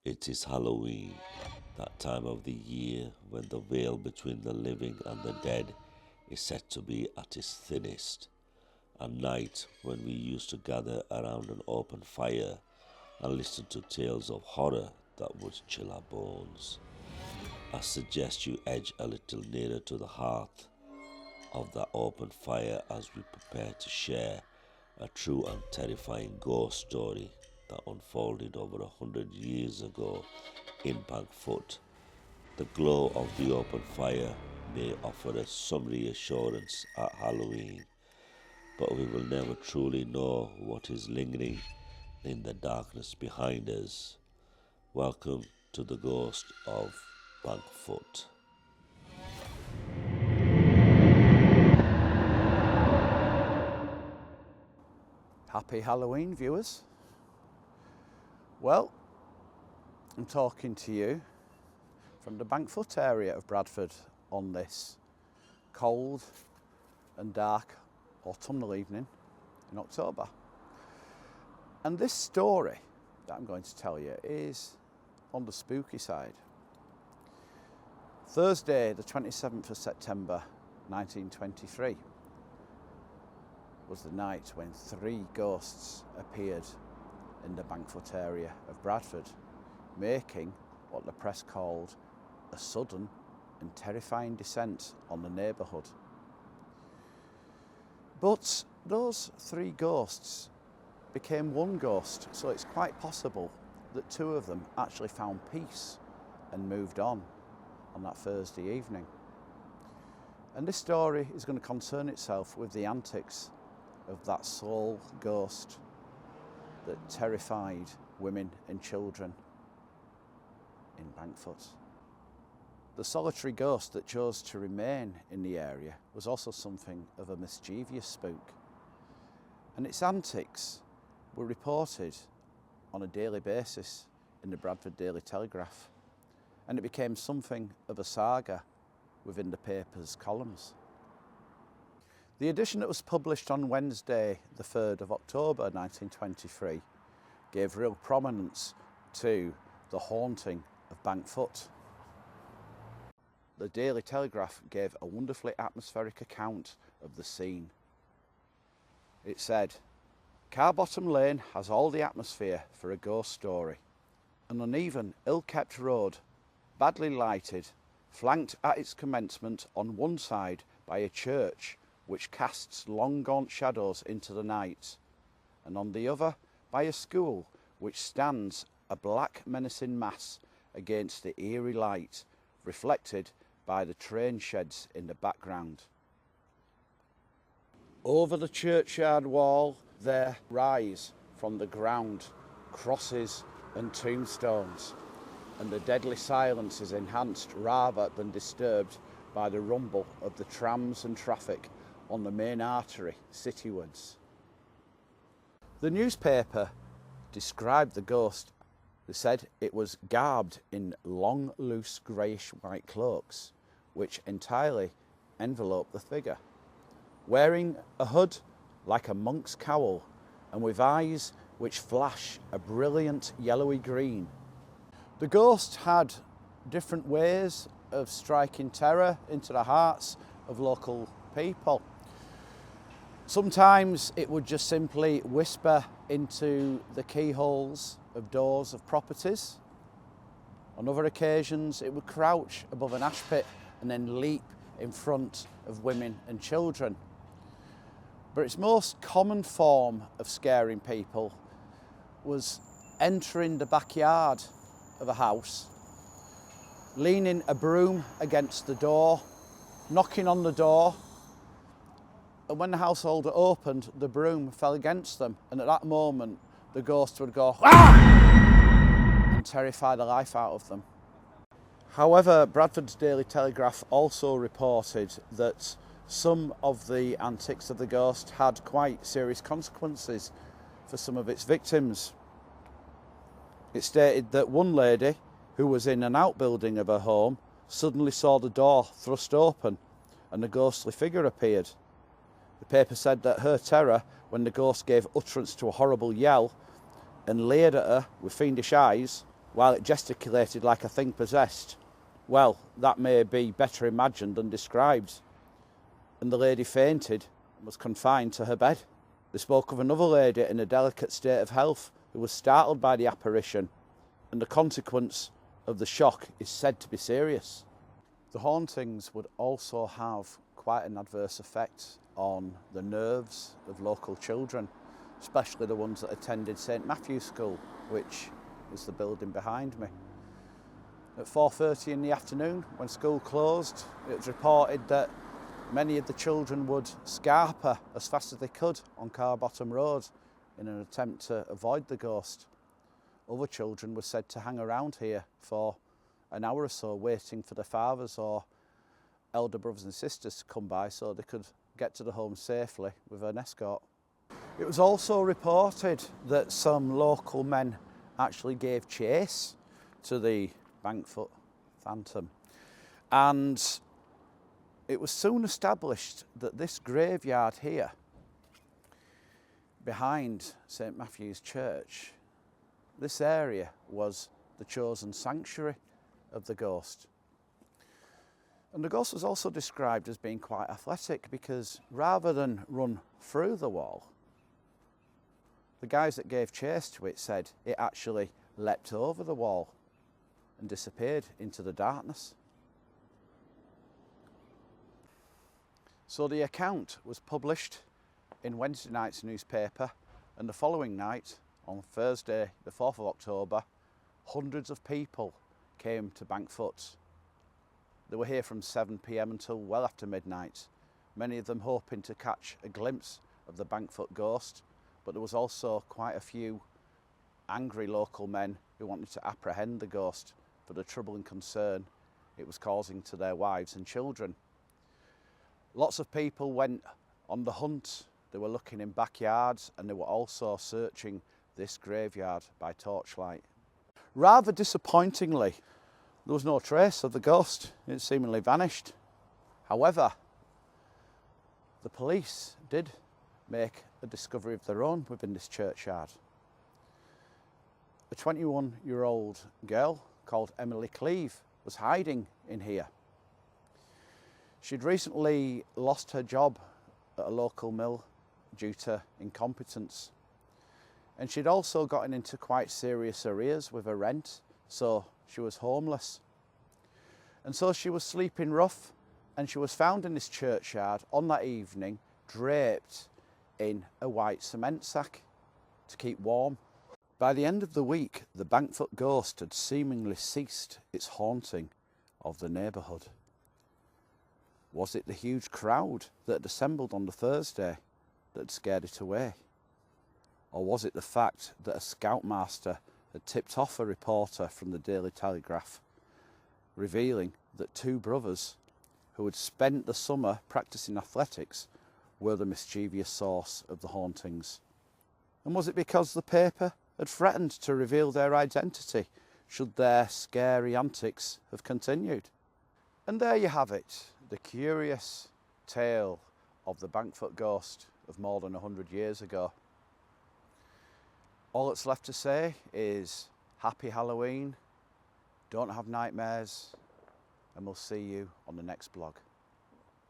It is Halloween, that time of the year when the veil between the living and the dead is said to be at its thinnest. A night when we used to gather around an open fire and listen to tales of horror that would chill our bones. I suggest you edge a little nearer to the hearth of that open fire as we prepare to share a true and terrifying ghost story that unfolded over 100 years ago in Bankfoot. The glow of the open fire may offer us some reassurance at Halloween, but we will never truly know what is lingering in the darkness behind us. Welcome to the Ghost of Bankfoot. Happy Halloween, viewers. Well, I'm talking to you from the Bankfoot area of Bradford on this cold and dark autumnal evening in October. And this story that I'm going to tell you is on the spooky side. Thursday, the 27th of September 1923 was the night when 3 ghosts appeared in the Bankfoot area of Bradford, making what the press called a sudden and terrifying descent on the neighbourhood. But those 3 ghosts became one ghost, so it's quite possible that 2 of them actually found peace and moved on that Thursday evening. And this story is going to concern itself with the antics of that sole ghost that terrified women and children in Bankfoot. The solitary ghost that chose to remain in the area was also something of a mischievous spook, and its antics were reported on a daily basis in the Bradford Daily Telegraph, and it became something of a saga within the paper's columns. The edition that was published on Wednesday, the 3rd of October 1923, gave real prominence to the haunting of Bankfoot. The Daily Telegraph gave a wonderfully atmospheric account of the scene. It said, "Carbottom Lane has all the atmosphere for a ghost story. An uneven, ill-kept road, badly lighted, flanked at its commencement on one side by a church which casts long gaunt shadows into the night, and on the other by a school which stands a black menacing mass against the eerie light reflected by the train sheds in the background. Over the churchyard wall there rise from the ground crosses and tombstones, and the deadly silence is enhanced rather than disturbed by the rumble of the trams and traffic on the main artery citywards." The newspaper described the ghost. They said it was garbed in long, loose, greyish-white cloaks, which entirely enveloped the figure, wearing a hood like a monk's cowl, and with eyes which flash a brilliant yellowy green. The ghost had different ways of striking terror into the hearts of local people. Sometimes it would just simply whisper into the keyholes of doors of properties. On other occasions, it would crouch above an ash pit and then leap in front of women and children. But its most common form of scaring people was entering the backyard of a house, leaning a broom against the door, knocking on the door, and when the householder opened, the broom fell against them, and at that moment the ghost would go "Ah!" and terrify the life out of them. However, Bradford's Daily Telegraph also reported that some of the antics of the ghost had quite serious consequences for some of its victims. It stated that one lady who was in an outbuilding of her home suddenly saw the door thrust open and a ghostly figure appeared. The paper said that her terror when the ghost gave utterance to a horrible yell and leered at her with fiendish eyes while it gesticulated like a thing possessed. Well, that may be better imagined than described. And the lady fainted and was confined to her bed. They spoke of another lady in a delicate state of health who was startled by the apparition, and the consequence of the shock is said to be serious. The hauntings would also have quite an adverse effect on the nerves of local children, especially the ones that attended St Matthew's School, which is the building behind me. At 4:30 in the afternoon, when school closed, it was reported that many of the children would scarper as fast as they could on Carbottom Road in an attempt to avoid the ghost. Other children were said to hang around here for an hour or so, waiting for their fathers or elder brothers and sisters to come by so they could get to the home safely with an escort. It was also reported that some local men actually gave chase to the Bankfoot phantom, and it was soon established that this graveyard here behind St Matthew's Church, this area was the chosen sanctuary of the ghost. And the ghost was also described as being quite athletic, because rather than run through the wall, the guys that gave chase to it said it actually leapt over the wall and disappeared into the darkness. So the account was published in Wednesday night's newspaper, and the following night, on Thursday the 4th of October, hundreds of people came to Bankfoot. They were here from 7 p.m. until well after midnight, many of them hoping to catch a glimpse of the Bankfoot ghost, but there was also quite a few angry local men who wanted to apprehend the ghost for the trouble and concern it was causing to their wives and children. Lots of people went on the hunt. They were looking in backyards, and they were also searching this graveyard by torchlight. Rather disappointingly, there was no trace of the ghost. It seemingly vanished. However, the police did make a discovery of their own within this churchyard. A 21-year-old girl called Emily Cleave was hiding in here. She'd recently lost her job at a local mill due to incompetence. And she'd also gotten into quite serious arrears with her rent, so she was homeless. And so she was sleeping rough, and she was found in this churchyard on that evening, draped in a white cement sack to keep warm. By the end of the week, the Bankfoot ghost had seemingly ceased its haunting of the neighbourhood. Was it the huge crowd that had assembled on the Thursday that had scared it away? Or was it the fact that a scoutmaster had tipped off a reporter from the Daily Telegraph, revealing that two brothers who had spent the summer practising athletics were the mischievous source of the hauntings? And was it because the paper had threatened to reveal their identity should their scary antics have continued? And there you have it, the curious tale of the Bankfoot ghost of more than 100 years ago. All that's left to say is happy Halloween, don't have nightmares, and we'll see you on the next blog.